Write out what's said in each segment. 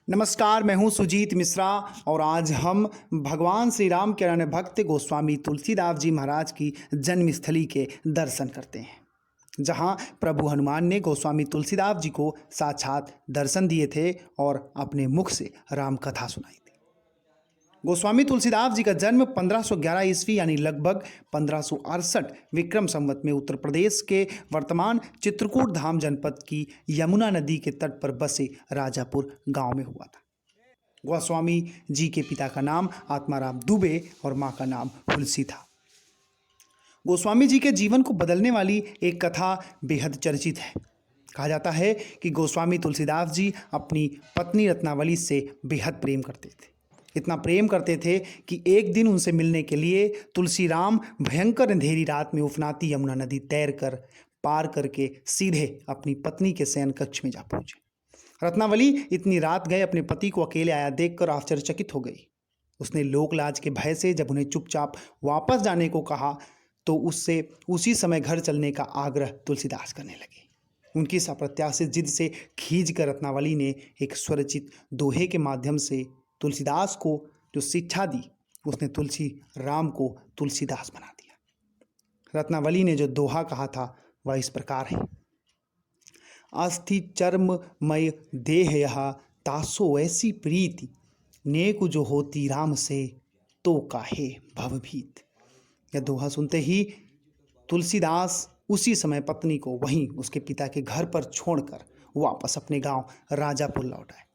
नमस्कार, मैं हूं सुजीत मिश्रा और आज हम भगवान श्री राम के अनन्य भक्त गोस्वामी तुलसीदास जी महाराज की जन्मस्थली के दर्शन करते हैं, जहां प्रभु हनुमान ने गोस्वामी तुलसीदास जी को साक्षात दर्शन दिए थे और अपने मुख से राम कथा सुनाई थी। गोस्वामी तुलसीदास जी का जन्म 1511 ईस्वी यानी लगभग 1568 विक्रम संवत में उत्तर प्रदेश के वर्तमान चित्रकूट धाम जनपद की यमुना नदी के तट पर बसे राजापुर गांव में हुआ था। गोस्वामी जी के पिता का नाम आत्माराम दुबे और मां का नाम हुलसी था। गोस्वामी जी के जीवन को बदलने वाली एक कथा बेहद चर्चित है। कहा जाता है कि गोस्वामी तुलसीदास जी अपनी पत्नी रत्नावली से बेहद प्रेम करते थे। इतना प्रेम करते थे कि एक दिन उनसे मिलने के लिए तुलसी राम भयंकर अंधेरी रात में उफनाती यमुना नदी तैरकर पार करके सीधे अपनी पत्नी के शयन कक्ष में जा पहुंचे। रत्नावली इतनी रात गए अपने पति को अकेले आया देखकर आश्चर्यचकित हो गई। उसने लोकलाज के भय से जब उन्हें चुपचाप वापस जाने को कहा तो उससे उसी समय घर चलने का आग्रह तुलसीदास करने लगे। उनकी इस अप्रत्याशित जिद से खींचकर रत्नावली ने एक स्वरचित दोहे के माध्यम से तुलसीदास को जो शिक्षा दी, उसने तुलसी राम को तुलसीदास बना दिया। रत्नावली ने जो दोहा कहा था वह इस प्रकार है। अस्थि चर्म मय देह यह तासो ऐसी प्रीति, नेक जो होती राम से तो काहे भवभीत। यह दोहा सुनते ही तुलसीदास उसी समय पत्नी को वहीं उसके पिता के घर पर छोड़कर वापस अपने गांव राजापुर लौट आए।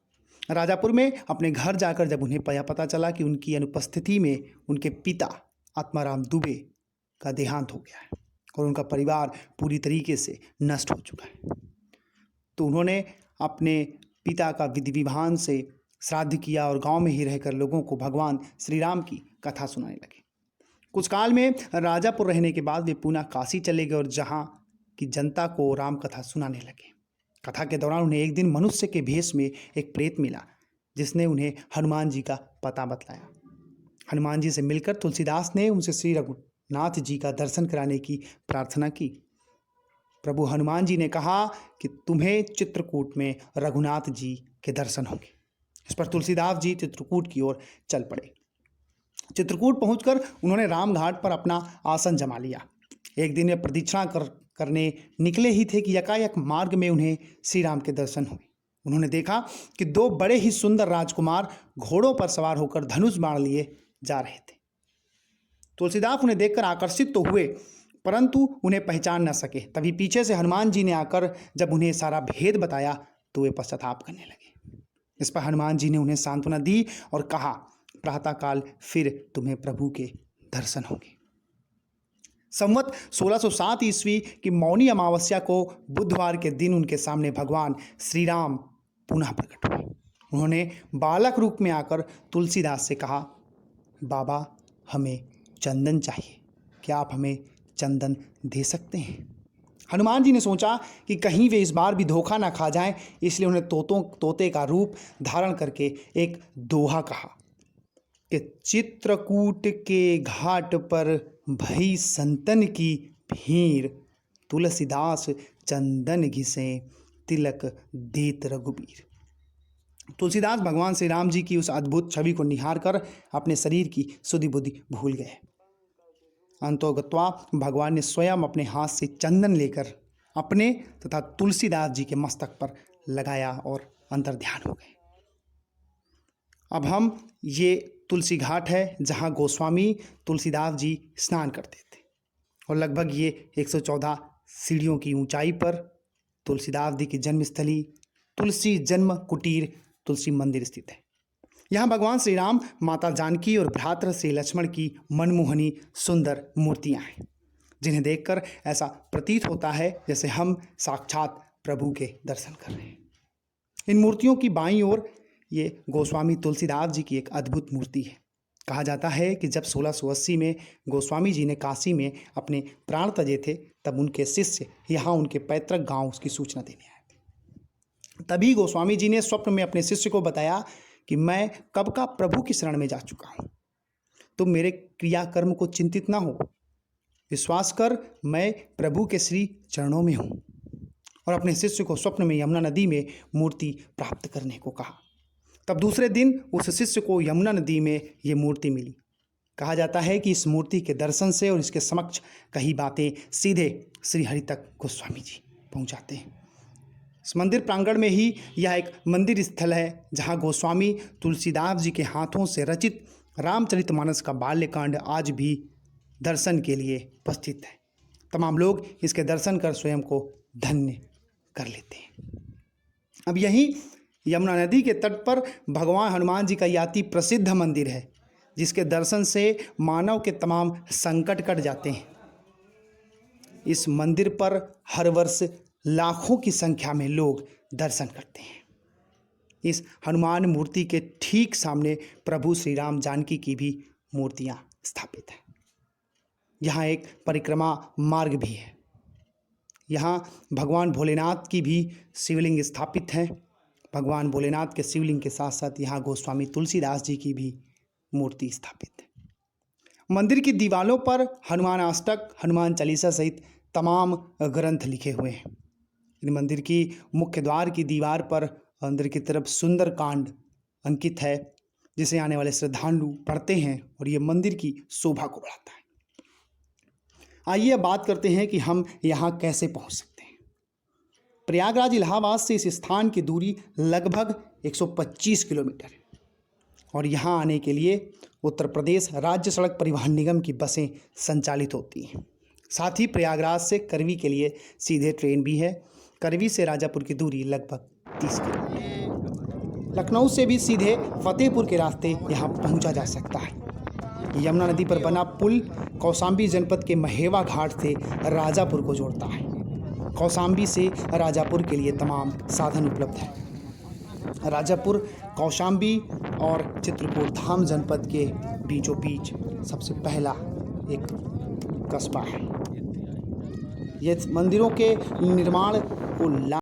राजापुर में अपने घर जाकर जब उन्हें पता चला कि उनकी अनुपस्थिति में उनके पिता आत्माराम दुबे का देहांत हो गया है और उनका परिवार पूरी तरीके से नष्ट हो चुका है, तो उन्होंने अपने पिता का विधि विधान से श्राद्ध किया और गांव में ही रहकर लोगों को भगवान श्री राम की कथा सुनाने लगे। कुछ काल में राजापुर रहने के बाद वे पुनः काशी चले गए और जहाँ की जनता को राम कथा सुनाने लगे। कथा के दौरान उन्हें एक दिन मनुष्य के भेष में एक प्रेत मिला, जिसने उन्हें हनुमान जी का पता बतलाया। हनुमान जी से मिलकर तुलसीदास ने उनसे श्री रघुनाथ जी का दर्शन कराने की प्रार्थना की। प्रभु हनुमान जी ने कहा कि तुम्हें चित्रकूट में रघुनाथ जी के दर्शन होंगे। इस पर तुलसीदास जी चित्रकूट की ओर चल पड़े। चित्रकूट पहुंचकर उन्होंने रामघाट पर अपना आसन जमा लिया। एक दिन वे प्रदक्षिणा करने निकले ही थे कि यकायक मार्ग में उन्हें श्री राम के दर्शन हुए। उन्होंने देखा कि दो बड़े ही सुंदर राजकुमार घोड़ों पर सवार होकर धनुष बाण लिए जा रहे थे। तुलसीदास उन्हें देखकर आकर्षित तो हुए, परंतु उन्हें पहचान न सके। तभी पीछे से हनुमान जी ने आकर जब उन्हें सारा भेद बताया तो वे पश्चाताप करने लगे। इस पर हनुमान जी ने उन्हें सांत्वना दी और कहा, प्रातःकाल फिर तुम्हें प्रभु के दर्शन होंगे। संवत 1607 ईस्वी की मौनी अमावस्या को बुधवार के दिन उनके सामने भगवान श्री राम पुनः प्रकट हुए। उन्होंने बालक रूप में आकर तुलसीदास से कहा, बाबा हमें चंदन चाहिए, क्या आप हमें चंदन दे सकते हैं? हनुमान जी ने सोचा कि कहीं वे इस बार भी धोखा ना खा जाएं, इसलिए उन्हें तोते का रूप धारण करके एक दोहा कहा कि चित्रकूट के घाट पर भई संतन की भीड़, तुलसीदास चंदन घिसे तिलक देत रघुबीर। तुलसीदास भगवान श्री राम जी की उस अद्भुत छवि को निहार कर अपने शरीर की सुधि बुद्धि भूल गए। अंतोगत्वा भगवान ने स्वयं अपने हाथ से चंदन लेकर अपने तथा तुलसीदास जी के मस्तक पर लगाया और अंतर्ध्यान हो गए। अब हम ये तुलसी घाट है जहाँ गोस्वामी तुलसीदास जी स्नान करते थे और लगभग ये 114 सीढ़ियों की ऊंचाई पर तुलसीदास जी की जन्मस्थली तुलसी जन्म कुटीर तुलसी मंदिर स्थित है। यहाँ भगवान श्री राम, माता जानकी और भ्रातर श्री लक्ष्मण की मनमोहनी सुंदर मूर्तियाँ हैं, जिन्हें देखकर ऐसा प्रतीत होता है जैसे हम साक्षात प्रभु के दर्शन कर रहे हैं। इन मूर्तियों की बाईं ओर ये गोस्वामी तुलसीदास जी की एक अद्भुत मूर्ति है। कहा जाता है कि जब 1680 में गोस्वामी जी ने काशी में अपने प्राण तजे थे, तब उनके शिष्य यहाँ उनके पैतृक गांव उसकी सूचना देने आए थे। तभी गोस्वामी जी ने स्वप्न में अपने शिष्य को बताया कि मैं कब का प्रभु की शरण में जा चुका हूँ, तुम मेरे क्रियाकर्म को चिंतित ना हो, विश्वास कर मैं प्रभु के श्री चरणों में हूँ। और अपने शिष्य को स्वप्न में यमुना नदी में मूर्ति प्राप्त करने को कहा। तब दूसरे दिन उस शिष्य को यमुना नदी में ये मूर्ति मिली। कहा जाता है कि इस मूर्ति के दर्शन से और इसके समक्ष कही बातें सीधे श्री हरि तक गोस्वामी जी पहुंचाते हैं। इस मंदिर प्रांगण में ही यह एक मंदिर स्थल है जहां गोस्वामी तुलसीदास जी के हाथों से रचित रामचरितमानस का बाल्यकांड आज भी दर्शन के लिए उपस्थित है। तमाम लोग इसके दर्शन कर स्वयं को धन्य कर लेते हैं। अब यहीं यमुना नदी के तट पर भगवान हनुमान जी का यह अति प्रसिद्ध मंदिर है, जिसके दर्शन से मानव के तमाम संकट कट जाते हैं। इस मंदिर पर हर वर्ष लाखों की संख्या में लोग दर्शन करते हैं। इस हनुमान मूर्ति के ठीक सामने प्रभु श्री राम जानकी की भी मूर्तियां स्थापित हैं। यहाँ एक परिक्रमा मार्ग भी है। यहाँ भगवान भोलेनाथ की भी शिवलिंग स्थापित है। भगवान भोलेनाथ के शिवलिंग के साथ साथ यहाँ गोस्वामी तुलसीदास जी की भी मूर्ति स्थापित है। मंदिर की दीवारों पर हनुमान अष्टक, हनुमान चालीसा सहित तमाम ग्रंथ लिखे हुए हैं। इन मंदिर की मुख्य द्वार की दीवार पर अंदर की तरफ सुंदर कांड अंकित है, जिसे आने वाले श्रद्धालु पढ़ते हैं और ये मंदिर की शोभा को बढ़ाता है। आइए अब बात करते हैं कि हम यहाँ कैसे पहुँच सकते हैं। प्रयागराज इलाहाबाद से इस स्थान की दूरी लगभग 125 किलोमीटर है और यहाँ आने के लिए उत्तर प्रदेश राज्य सड़क परिवहन निगम की बसें संचालित होती हैं। साथ ही प्रयागराज से करवी के लिए सीधे ट्रेन भी है। करवी से राजापुर की दूरी लगभग 30 किलोमीटर। लखनऊ से भी सीधे फतेहपुर के रास्ते यहाँ पहुँचा जा सकता है। यमुना नदी पर बना पुल कौशाम्बी जनपद के महेवा घाट से राजापुर को जोड़ता है। कौशाम्बी से राजापुर के लिए तमाम साधन उपलब्ध है। राजापुर कौशाम्बी और चित्रकूट धाम जनपद के बीचों बीच सबसे पहला एक कस्बा है। ये मंदिरों के निर्माण को